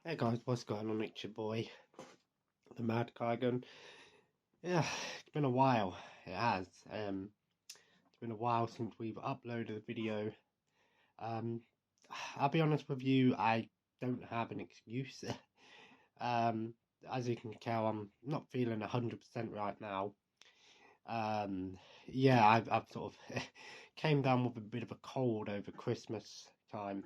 Hey guys, what's going on? It's your boy, the Mad Kaigun. Yeah, it's been a while. It has. It's been a while since we've uploaded a video. Um, I'll be honest with you, I don't have an excuse. um, as you can tell, I'm not feeling 100% right now. Um, yeah, I've sort of came down with a bit of a cold over Christmas time.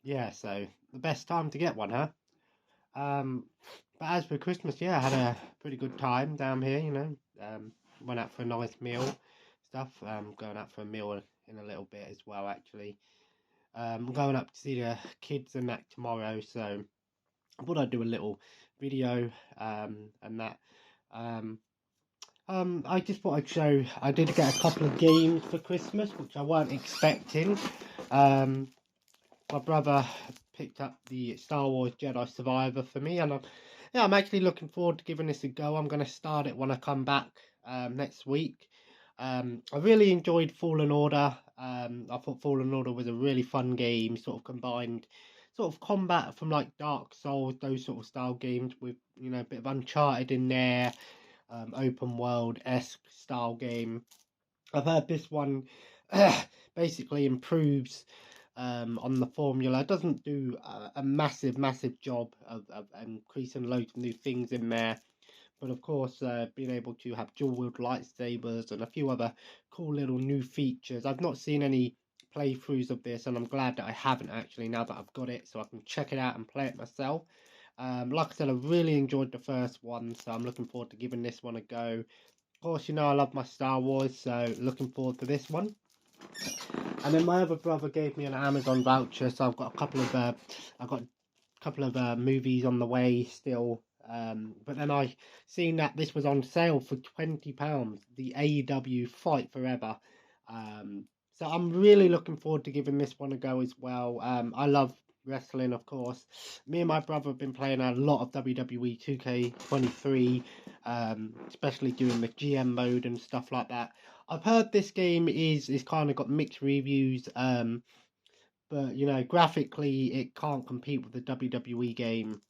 Yeah, so the best time to get one, huh? Um, but as for Christmas, yeah, I had a pretty good time down here, went out for a nice meal, stuff. Going out for a meal in a little bit as well, actually. I'm going up to see the kids and that tomorrow, so I thought I'd do a little video, and that. Um, I just thought I'd show, I did get a couple of games for Christmas, which I weren't expecting. Um, my brother picked up the Star Wars Jedi Survivor for me, and I'm actually looking forward to giving this a go. I'm going to start it when I come back next week. I really enjoyed Fallen Order. I thought Fallen Order was a really fun game, sort of combined sort of combat from like Dark Souls, those sort of style games with a bit of Uncharted in there, open world esque style game. I've heard this one basically improves on the formula. It doesn't do a massive job of increasing loads of new things in there. But of course, being able to have dual wield lightsabers and a few other cool little new features. I've not seen any playthroughs of this, and I'm glad that I haven't actually now that I've got it, so I can check it out and play it myself. Like I said, I really enjoyed the first one, so I'm looking forward to giving this one a go. Of course, I love my Star Wars, so looking forward to this one. And then my other brother gave me an Amazon voucher, so I've got a couple of movies on the way still. But then I seen that this was on sale for £20, the AEW Fight Forever. Um, so I'm really looking forward to giving this one a go as well. I love wrestling, of course. Me and my brother have been playing a lot of WWE 2K23, especially doing the GM mode and stuff like that. I've heard this game is kind of got mixed reviews, but graphically it can't compete with the WWE game.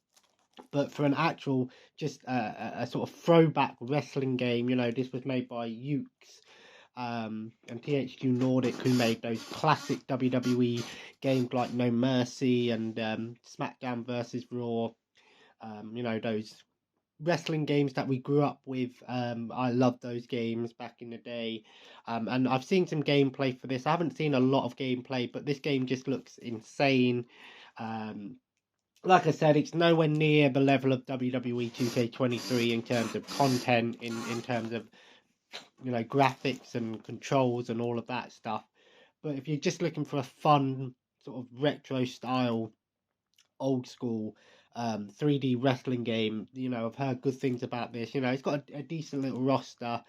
But for an actual, just a sort of throwback wrestling game, this was made by Ukes and THQ Nordic, who made those classic WWE games like No Mercy and SmackDown versus Raw. Those wrestling games that we grew up with. I loved those games back in the day. And I've seen some gameplay for this. I haven't seen a lot of gameplay, but this game just looks insane. Um, like I said, it's nowhere near the level of WWE 2K23 in terms of content, in terms of graphics and controls and all of that stuff. But if you're just looking for a fun sort of retro style, old school 3D wrestling game, I've heard good things about this. It's got a decent little roster.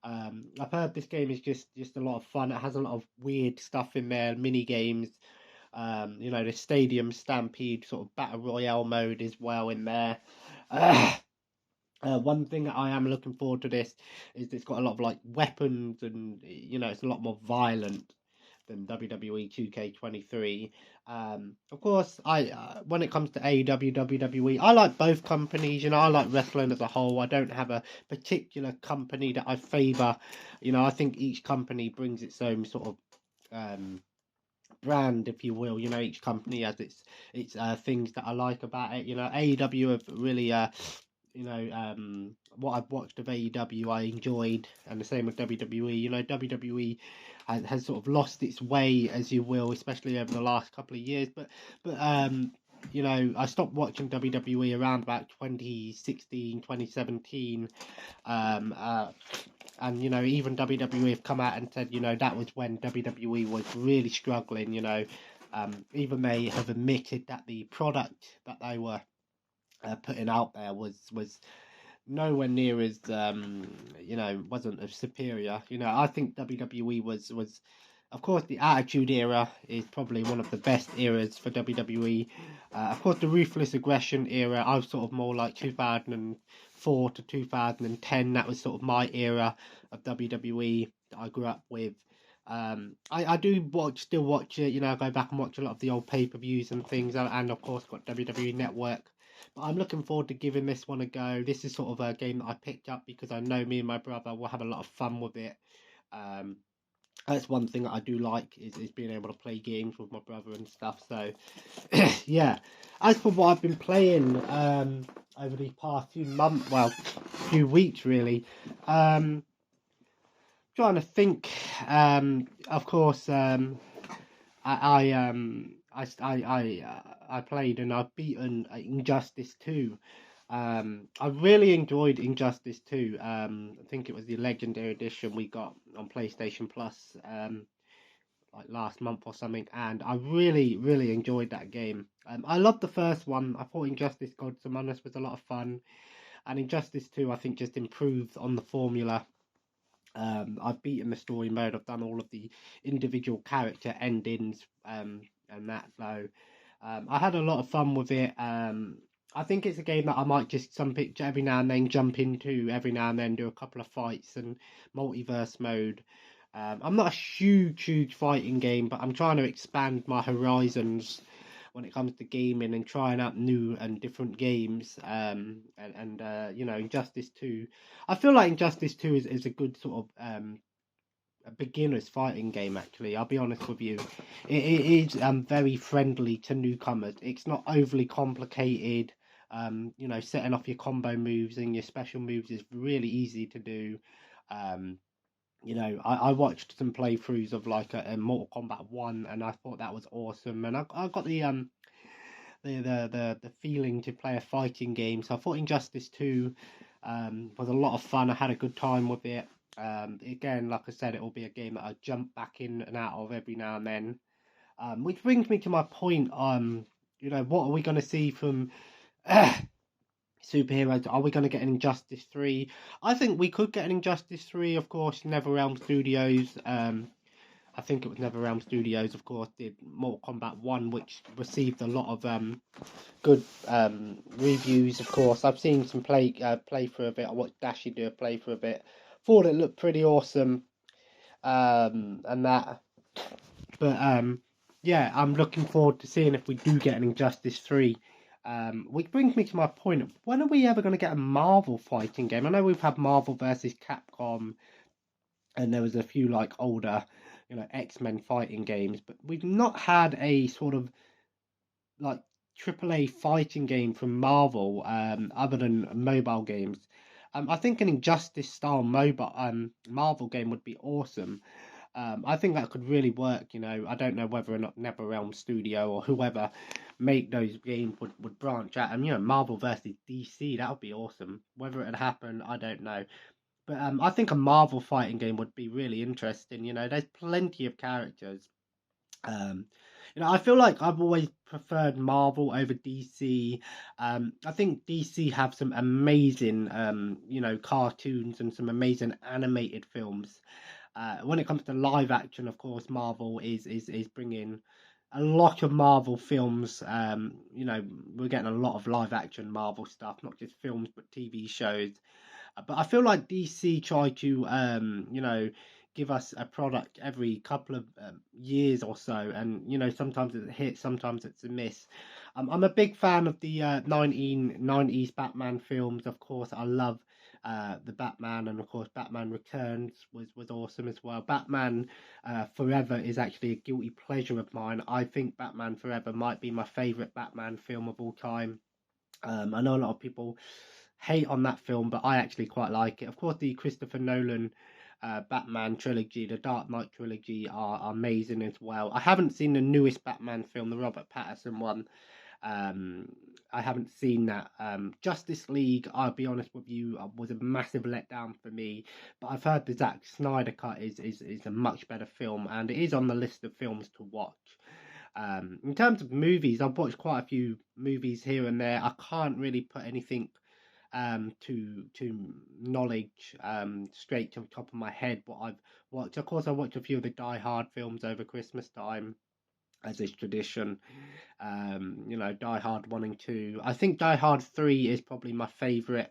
I've heard this game is just a lot of fun. It has a lot of weird stuff in there, mini games. The Stadium Stampede sort of battle royale mode as well in there. One thing that I am looking forward to this is it's got a lot of like weapons, and it's a lot more violent than WWE 2K23. Of course, I when it comes to AEW, WWE, I like both companies. I like wrestling as a whole. I don't have a particular company that I favour. I think each company brings its own sort of brand, if you will. Each company has its things that I like about it. AEW have really what I've watched of AEW I enjoyed, and the same with WWE. WWE has sort of lost its way, as you will, especially over the last couple of years. But I stopped watching WWE around about 2016, 2017. Um, uh, and even WWE have come out and said that was when WWE was really struggling. Even they have admitted that the product that they were putting out there was nowhere near as wasn't as superior. I think WWE was of course the Attitude Era is probably one of the best eras for WWE. Of course the Ruthless Aggression era, I was sort of more like 2004 to 2010. That was sort of my era of WWE that I grew up with. I do still watch it. You know, I go back and watch a lot of the old pay-per-views and things, and of course got WWE Network. But I'm looking forward to giving this one a go. This is sort of a game that I picked up because I know me and my brother will have a lot of fun with it. Um, that's one thing that I do like is being able to play games with my brother and stuff. So yeah. As for what I've been playing over the past few months, well, few weeks really, trying to think. Of course, I played and I've beaten Injustice 2. I really enjoyed Injustice 2. I think it was the Legendary Edition we got on PlayStation Plus like last month or something, and I really, really enjoyed that game. I loved the first one. I thought Injustice Gods Among Us was a lot of fun, and Injustice 2 I think just improved on the formula. I've beaten the story mode. I've done all of the individual character endings, and that. So I had a lot of fun with it. I think it's a game that I might just every now and then jump into. Every now and then do a couple of fights and multiverse mode. I'm not a huge fighting game, but I'm trying to expand my horizons when it comes to gaming and trying out new and different games. You know, Injustice 2. I feel like Injustice 2 is a good sort of a beginner's fighting game. Actually, I'll be honest with you, it is very friendly to newcomers. It's not overly complicated. You know, setting off your combo moves and your special moves is really easy to do. Um, you know, I watched some playthroughs of like a Mortal Kombat 1, and I thought that was awesome. And I got the feeling to play a fighting game. So I thought Injustice 2 was a lot of fun. I had a good time with it. Again, like I said, it will be a game that I jump back in and out of every now and then. Which brings me to my point. You know, what are we going to see from superheroes? Are we going to get an Injustice 3? I think we could get an Injustice 3, of course. NetherRealm Studios. I think it was NetherRealm Studios, of course, did Mortal Kombat 1, which received a lot of good reviews, of course. I've seen some playthrough of it. I watched Dashi do a playthrough of it. Thought it looked pretty awesome, and that. But yeah, I'm looking forward to seeing if we do get an Injustice 3. Which brings me to my point. When are we ever going to get a Marvel fighting game? I know we've had Marvel versus Capcom, and there was a few like older, you know, X-Men fighting games, but we've not had a sort of like AAA fighting game from Marvel, other than mobile games. I think an Injustice style mobile Marvel game would be awesome. I think that could really work. You know, I don't know whether or not NetherRealm Studio or whoever make those games would branch out. And you know, Marvel versus DC, that would be awesome. Whether it'd happen, I don't know. But I think a Marvel fighting game would be really interesting. You know, there's plenty of characters. Um, you know, I feel like I've always preferred Marvel over DC. I think DC have some amazing, you know, cartoons and some amazing animated films. When it comes to live action, of course, Marvel is bringing a lot of Marvel films. You know, we're getting a lot of live action Marvel stuff, not just films but TV shows. But I feel like DC try to, you know, give us a product every couple of years or so, and you know, sometimes it's a hit, sometimes it's a miss. I'm a big fan of the 1990s Batman films. Of course, I love the Batman, and of course, Batman Returns was awesome as well. Batman Forever is actually a guilty pleasure of mine. I think Batman Forever might be my favorite Batman film of all time. I know a lot of people hate on that film, but I actually quite like it. Of course, the Christopher Nolan Batman trilogy, the Dark Knight trilogy, are amazing as well. I haven't seen the newest Batman film, the Robert Pattinson one. Um, I haven't seen that. Justice League, I'll be honest with you, was a massive letdown for me. But I've heard the Zack Snyder cut is a much better film, and it is on the list of films to watch. In terms of movies, I've watched quite a few movies here and there. I can't really put anything to knowledge straight to the top of my head what I've watched. Of course, I watched a few of the Die Hard films over Christmas time, as is tradition. You know, Die Hard 1 and 2. I think Die Hard 3 is probably my favourite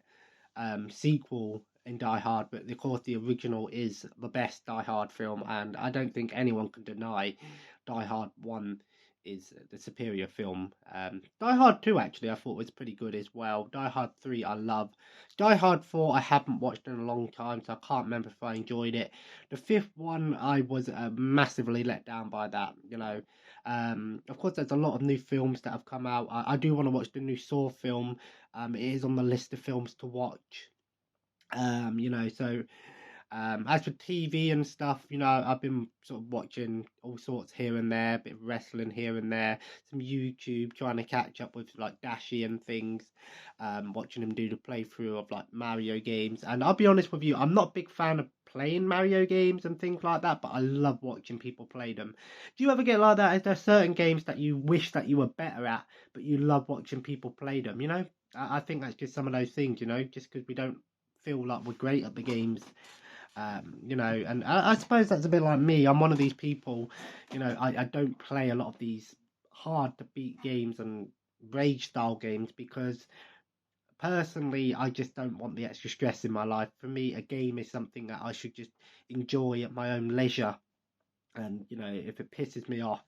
sequel in Die Hard, but of course the original is the best Die Hard film, and I don't think anyone can deny Die Hard 1 is the superior film. Die Hard 2 actually I thought was pretty good as well. Die Hard 3 I love. Die Hard 4 I haven't watched in a long time, so I can't remember if I enjoyed it. The fifth one I was massively let down by that, you know. Of course there's a lot of new films that have come out. I do want to watch the new Saw film. It is on the list of films to watch. You know, so as for TV and stuff, you know, I've been sort of watching all sorts here and there, a bit of wrestling here and there, some YouTube, trying to catch up with like Dashi and things, watching him do the playthrough of like Mario games. And I'll be honest with you, I'm not a big fan of playing Mario games and things like that, but I love watching people play them. Do you ever get like that? Is there certain games that you wish that you were better at, but you love watching people play them? You know, I think that's just some of those things, you know, just because we don't feel like we're great at the games, you know, and I suppose that's a bit like me. I'm one of these people, you know, I don't play a lot of these hard to beat games and rage style games because personally I just don't want the extra stress in my life. For me, a game is something that I should just enjoy at my own leisure. And you know, if it pisses me off,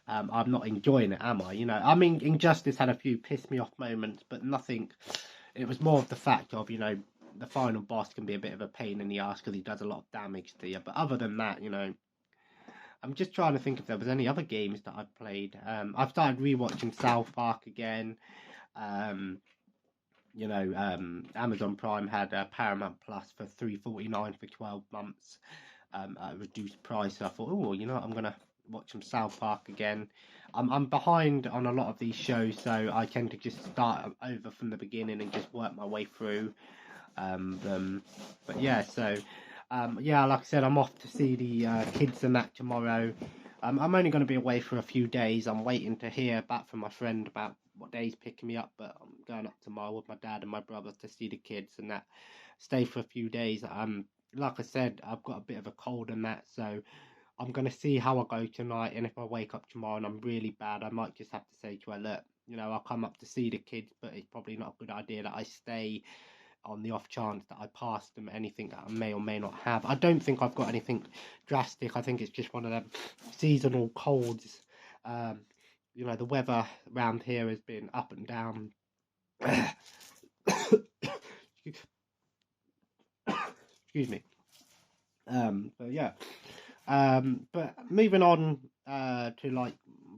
I'm not enjoying it, am I? You know, I mean, Injustice had a few piss me off moments, but nothing. It was more of the fact of, you know, the final boss can be a bit of a pain in the ass because he does a lot of damage to you. But other than that, you know, I'm just trying to think if there was any other games that I've played. I've started rewatching South Park again. Um, you know, Amazon Prime had Paramount Plus for $3.49 for 12 months at a reduced price. So I thought, oh, you know what, I'm gonna watch some South Park again. I'm behind on a lot of these shows, so I tend to just start over from the beginning and just work my way through. But yeah, so yeah, like I said, I'm off to see the kids and that tomorrow. I'm only going to be away for a few days. I'm waiting to hear back from my friend about what day he's picking me up, but I'm going up tomorrow with my dad and my brother to see the kids and that. Stay for a few days. Like I said, I've got a bit of a cold and that, so I'm going to see how I go tonight. And if I wake up tomorrow and I'm really bad, I might just have to say to her, look, you know, I'll come up to see the kids, but it's probably not a good idea that I stay on the off chance that I pass them anything that I may or may not have. I don't think I've got anything drastic. I think it's just one of them seasonal colds. Um, you know, the weather around here has been up and down. Excuse me. But yeah. But moving on to like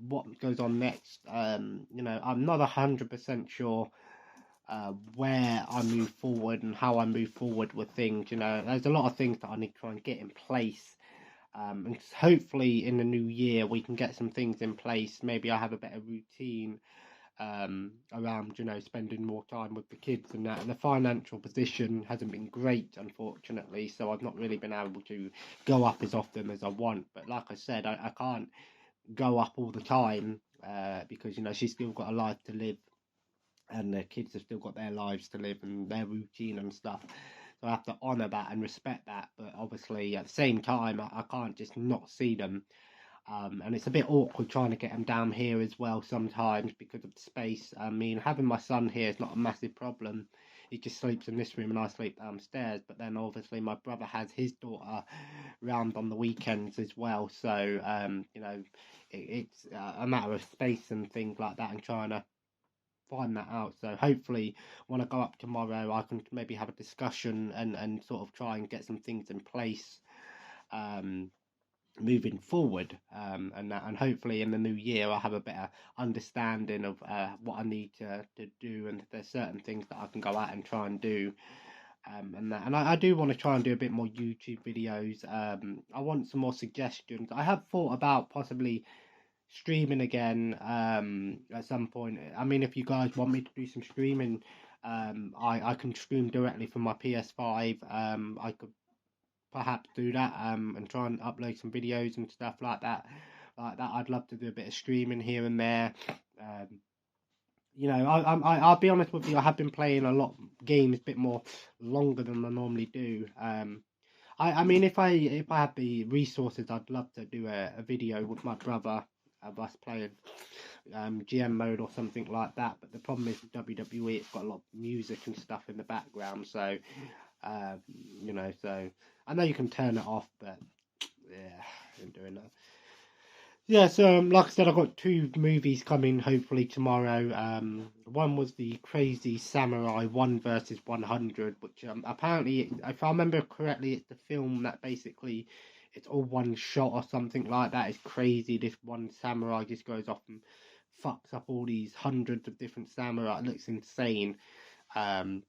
what goes on next. You know, I'm not 100% sure where I move forward and how I move forward with things. You know, there's a lot of things that I need to try and get in place. And hopefully in the new year we can get some things in place. Maybe I have a better routine around, you know, spending more time with the kids and that. And the financial position hasn't been great, unfortunately, so I've not really been able to go up as often as I want. But like I said, I can't go up all the time because, you know, she's still got a life to live and the kids have still got their lives to live and their routine and stuff. So I have to honour that and respect that. But obviously, at the same time, I can't just not see them. And it's a bit awkward trying to get them down here as well sometimes because of the space. I mean, having my son here is not a massive problem. He just sleeps in this room and I sleep downstairs. But then obviously my brother has his daughter round on the weekends as well. So, you know, it's a matter of space and things like that and trying to find that out. So hopefully when I go up tomorrow I can maybe have a discussion and sort of try and get some things in place um moving forward, and that, and hopefully in the new year I'll have a better understanding of what I need to do, and if there's certain things that I can go out and try and do, and that, and I do want to try and do a bit more YouTube videos. I want some more suggestions. I have thought about possibly streaming again at some point. I mean, if you guys want me to do some streaming, I can stream directly from my PS5. I could perhaps do that and try and upload some videos and stuff like that. Like that, I'd love to do a bit of streaming here and there. Um, you know, I'll be honest with you. I have been playing a lot of games a bit more longer than I normally do. I mean, if I had the resources, I'd love to do a video with my brother of us playing GM mode or something like that. But the problem is with WWE, it's got a lot of music and stuff in the background, so Um, so I know you can turn it off, but yeah, I'm doing that. Yeah, so like I said, I've got two movies coming hopefully tomorrow. One was the Crazy Samurai 1 versus 100, which apparently, if I remember correctly, it's the film that basically it's all one shot or something like that. It's crazy. This one samurai just goes off and fucks up all these hundreds of different samurai. It looks insane. Um,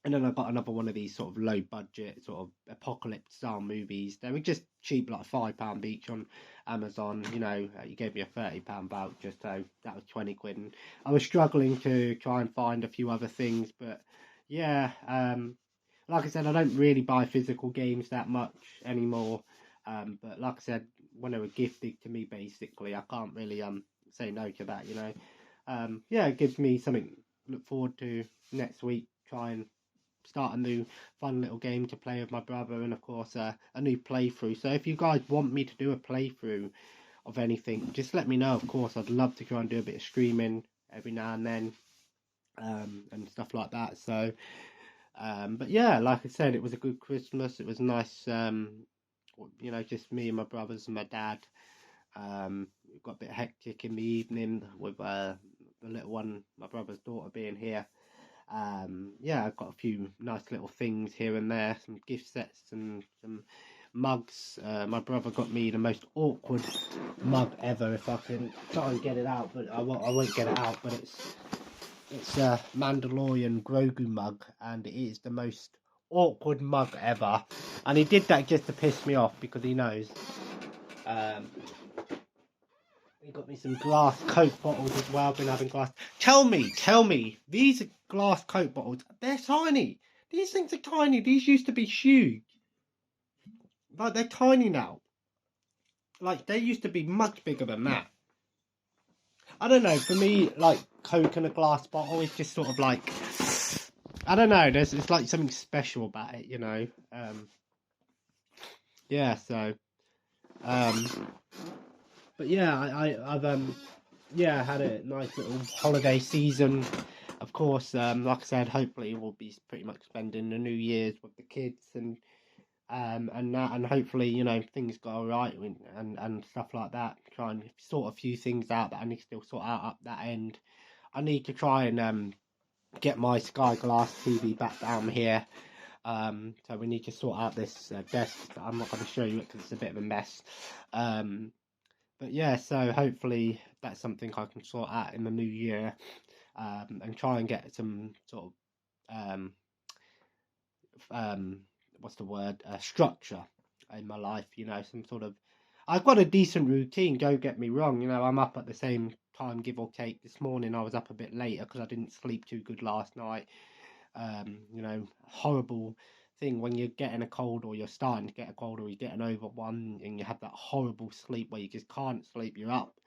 and then I got another one of these sort of low budget, sort of apocalypse style movies. They were just cheap, like £5 each on Amazon. You gave me a £30 voucher, so that was 20 quid. And I was struggling to try and find a few other things, but yeah, like I said, I don't really buy physical games that much anymore. But like I said, when they were gifted to me, basically, I can't really say no to that. Yeah, it gives me something to look forward to next week. Try and start a new fun little game to play with my brother, and of course a new playthrough. So if you guys want me to do a playthrough of anything, just let me know. Of course, I'd love to try and do a bit of streaming every now and then, and stuff like that. So but yeah, like I said, it was a good Christmas. It was nice, just me and my brothers and my dad. It got a bit hectic in the evening with the little one, my brother's daughter, being here. Yeah, I've got a few nice little things here and there, some gift sets and some mugs. My brother got me the most awkward mug ever. If I can try and get it out, but I won't get it out. But it's a Mandalorian Grogu mug, and it is the most awkward mug ever. And he did that just to piss me off because he knows. Um, he got me some glass Coke bottles as well. I've been having glass. Tell me, these are glass Coke bottles. They're tiny. These things are tiny. These used to be huge. Like, they're tiny now. Like, they used to be much bigger than that. I don't know. For me, like, Coke in a glass bottle is just sort of like, I don't know. It's like something special about it. Yeah. So, um, but yeah, I've yeah, had a nice little holiday season. Of course, like I said, hopefully we'll be pretty much spending the New Year's with the kids and hopefully things go all right and stuff like that. Try and sort a few things out that I need to still sort out up that end. I need to try and get my Sky Glass TV back down here. So we need to sort out this desk. I'm not going to show you it because it's a bit of a mess. Um, but yeah, so hopefully that's something I can sort out in the new year, and try and get some sort of um, what's the word, structure in my life. Some sort of. I've got a decent routine. Don't get me wrong. I'm up at the same time, give or take. This morning I was up a bit later because I didn't sleep too good last night. Horrible thing when you're getting a cold or you're starting to get a cold or you're getting over one and you have that horrible sleep where you just can't sleep. You're up.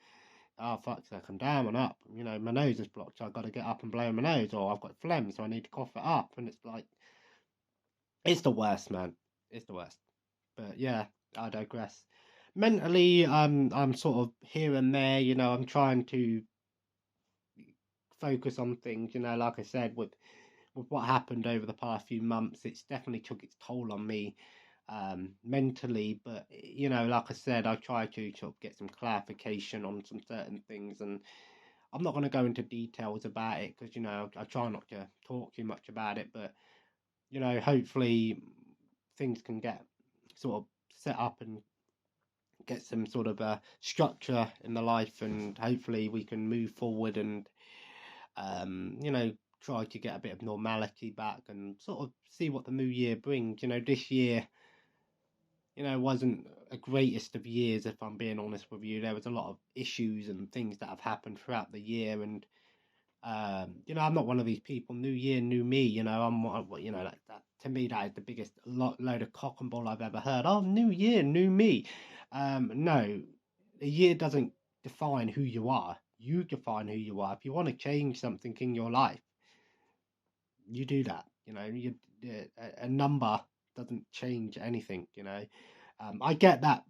Oh, fuck's sake, I'm down and up. My nose is blocked, so I've got to get up and blow my nose, or I've got phlegm, so I need to cough it up. And it's like, it's the worst, man. It's the worst. But yeah, I digress. Mentally, I'm sort of here and there. I'm trying to focus on things. Like I said, with what happened over the past few months, it's definitely took its toll on me mentally. But like I said, I try to sort of get some clarification on some certain things, and I'm not going to go into details about it because I try not to talk too much about it. But hopefully things can get sort of set up and get some sort of a structure in the life, and hopefully we can move forward and try to get a bit of normality back and sort of see what the new year brings. This year wasn't a greatest of years, if I'm being honest with you. There was a lot of issues and things that have happened throughout the year, and I'm not one of these people. New year, new me. Like that. To me, that is the biggest load of cock and ball I've ever heard. Oh, new year, new me. No, the year doesn't define who you are. You define who you are. If you want to change something in your life, you do that. A number doesn't change anything. I get that.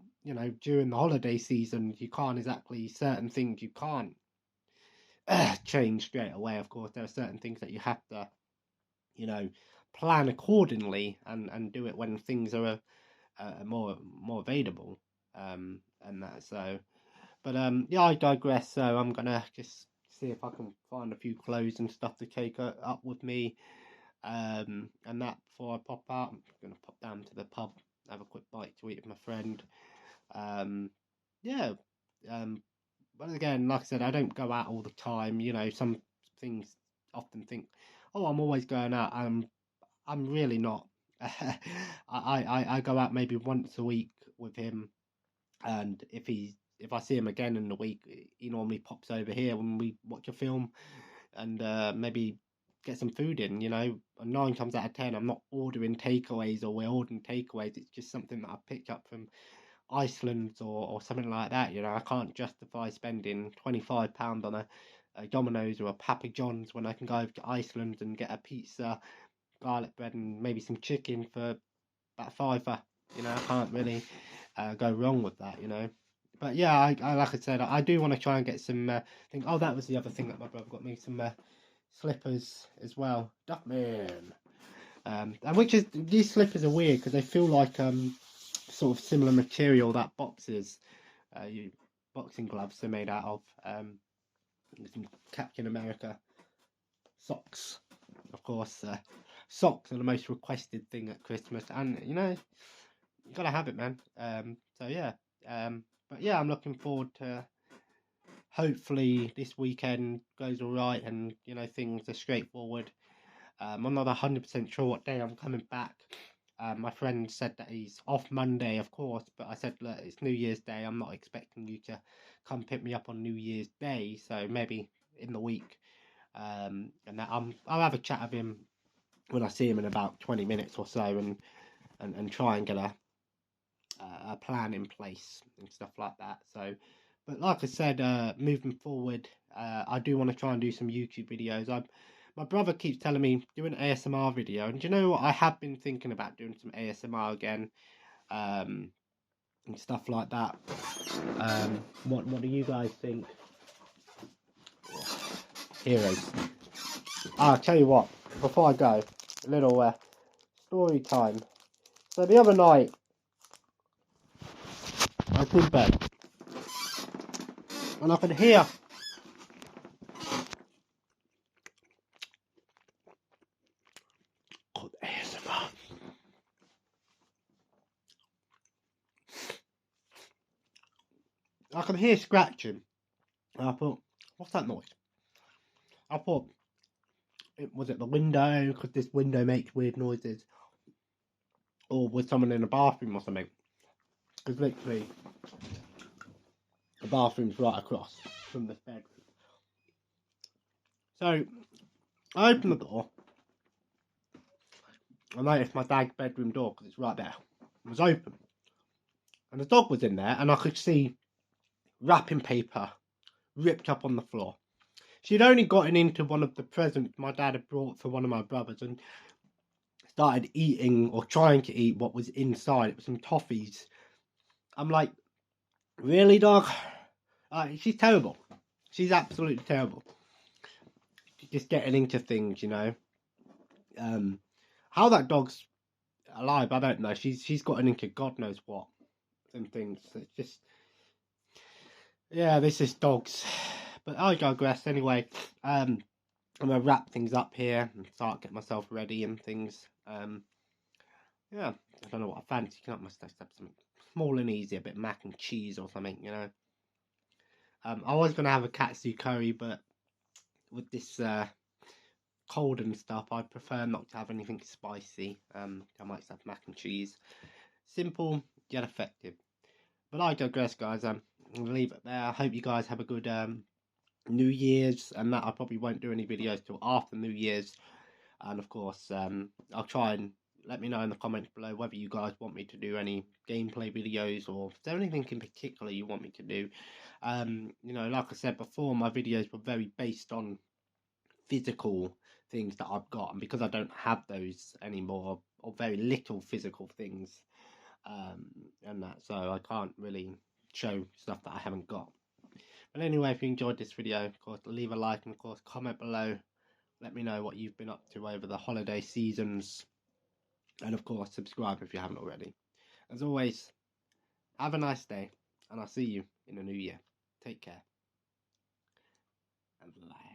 During the holiday season, you can't exactly certain things you can't change straight away. Of course, there are certain things that you have to, you know, plan accordingly and do it when things are more available, and that. So, but yeah, I digress. So I'm gonna just see if I can find a few clothes and stuff to take up with me, and that before I pop out. I'm gonna pop down to the pub, have a quick bite to eat with my friend. Um, yeah. But again, like I said, I don't go out all the time. You know, some things often think, oh, I'm always going out. I'm really not. I go out maybe once a week with him, and if I see him again in the week, he normally pops over here when we watch a film, and maybe get some food in. You know, 9 times out of 10, I'm not ordering takeaways, or we're ordering takeaways. It's just something that I picked up from Iceland or something like that. You know, I can't justify spending £25 on a Domino's or a Papa John's when I can go over to Iceland and get a pizza, garlic bread, and maybe some chicken for about £5. You know, I can't really go wrong with that. You know, but yeah, I like I said, I do want to try and get some. Thing. Oh, that was the other thing that my brother got me, some slippers as well. Duckman. And which is, these slippers are weird because they feel like sort of similar material that boxing gloves are made out of. Some Captain America socks, of course. Socks are the most requested thing at Christmas, and you know, you gotta have it, man. So yeah, but yeah, I'm looking forward to. Hopefully, this weekend goes all right, and you know things are straightforward. I'm not 100% sure what day I'm coming back. My friend said that he's off Monday, of course, but I said, look, it's New Year's Day. I'm not expecting you to come pick me up on New Year's Day, so maybe in the week. And that I'll have a chat with him when I see him in about 20 minutes or so, and try and get a plan in place and stuff like that. So, but like I said, moving forward, I do want to try and do some YouTube videos. My brother keeps telling me do an ASMR video, and do you know what? I have been thinking about doing some ASMR again, and stuff like that. What do you guys think? Heroes. I'll tell you what. Before I go, a little story time. So the other night, I was in bed, and I could hear called ASMR. I could hear scratching, and I thought, what's that noise? I thought, was it the window? Because this window makes weird noises. Or was someone in the bathroom or something? Because literally, the bathroom's right across from this bedroom. So, I opened the door. I noticed my dad's bedroom door, because it's right there, was open. And the dog was in there, and I could see wrapping paper ripped up on the floor. She'd only gotten into one of the presents my dad had brought for one of my brothers, and started eating, or trying to eat, what was inside. It was some toffees. I'm like, really, dog? She's terrible. She's absolutely terrible. She's just getting into things, you know. How that dog's alive, I don't know. She's gotten into God knows what and things. It's just, yeah, this is dogs. But I digress. Anyway, I'm gonna wrap things up here and start getting myself ready and things. Yeah, I don't know what I fancy. Can't must have something small and easy, a bit mac and cheese or something, you know. I was gonna have a katsu curry, but with this cold and stuff, I prefer not to have anything spicy. I might have mac and cheese, simple yet effective. But I digress, guys. I'm gonna leave it there. I hope you guys have a good New Year's, and that I probably won't do any videos till after New Year's. And of course, I'll try and let me know in the comments below whether you guys want me to do any gameplay videos, or if there's anything in particular you want me to do. You know, like I said before, my videos were very based on physical things that I've got, and because I don't have those anymore, or very little physical things, and that, so I can't really show stuff that I haven't got. But anyway, if you enjoyed this video, of course, leave a like, and of course comment below Let me know what you've been up to over the holiday seasons. And of course, subscribe if you haven't already. As always, have a nice day, and I'll see you in the new year. Take care. And bye.